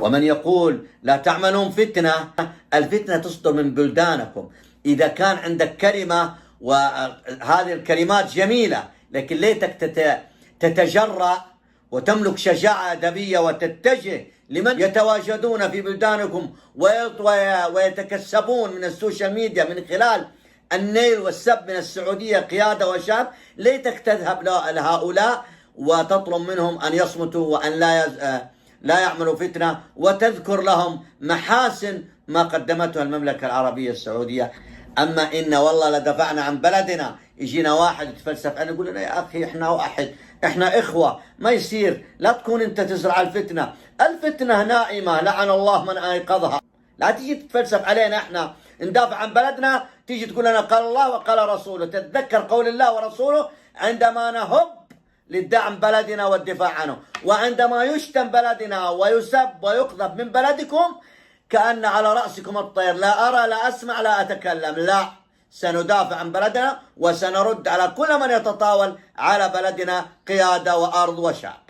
ومن يقول لا تعملون فتنة، الفتنة تصدر من بلدانكم. إذا كان عندك كلمة وهذه الكلمات جميلة، لكن ليتك تتجرأ وتملك شجاعة أدبية وتتجه لمن يتواجدون في بلدانكم ويتكسبون من السوشيال ميديا من خلال النيل والسب من السعودية قيادة وشعب. ليتك تذهب لهؤلاء وتطلب منهم أن يصمتوا وأن لا يعملوا فتنة، وتذكر لهم محاسن ما قدمتها المملكة العربية السعودية. أما إن والله لدفعنا عن بلدنا، يجينا واحد يتفلسف عنه يقول لنا يا أخي إحنا واحد، إحنا إخوة، ما يصير. لا تكون أنت تزرع الفتنة. الفتنة نائمة، لعن الله من أيقظها. لا تيجي تتفلسف علينا، إحنا ندافع عن بلدنا تيجي تقول لنا قال الله وقال رسوله. تتذكر قول الله ورسوله عندما نهب للدعم بلدنا والدفاع عنه، وعندما يشتم بلدنا ويسب ويقذف من بلدكم كأن على رأسكم الطير. لا أرى، لا أسمع، لا أتكلم. لا، سندافع عن بلدنا وسنرد على كل من يتطاول على بلدنا قيادة وأرض وشعب.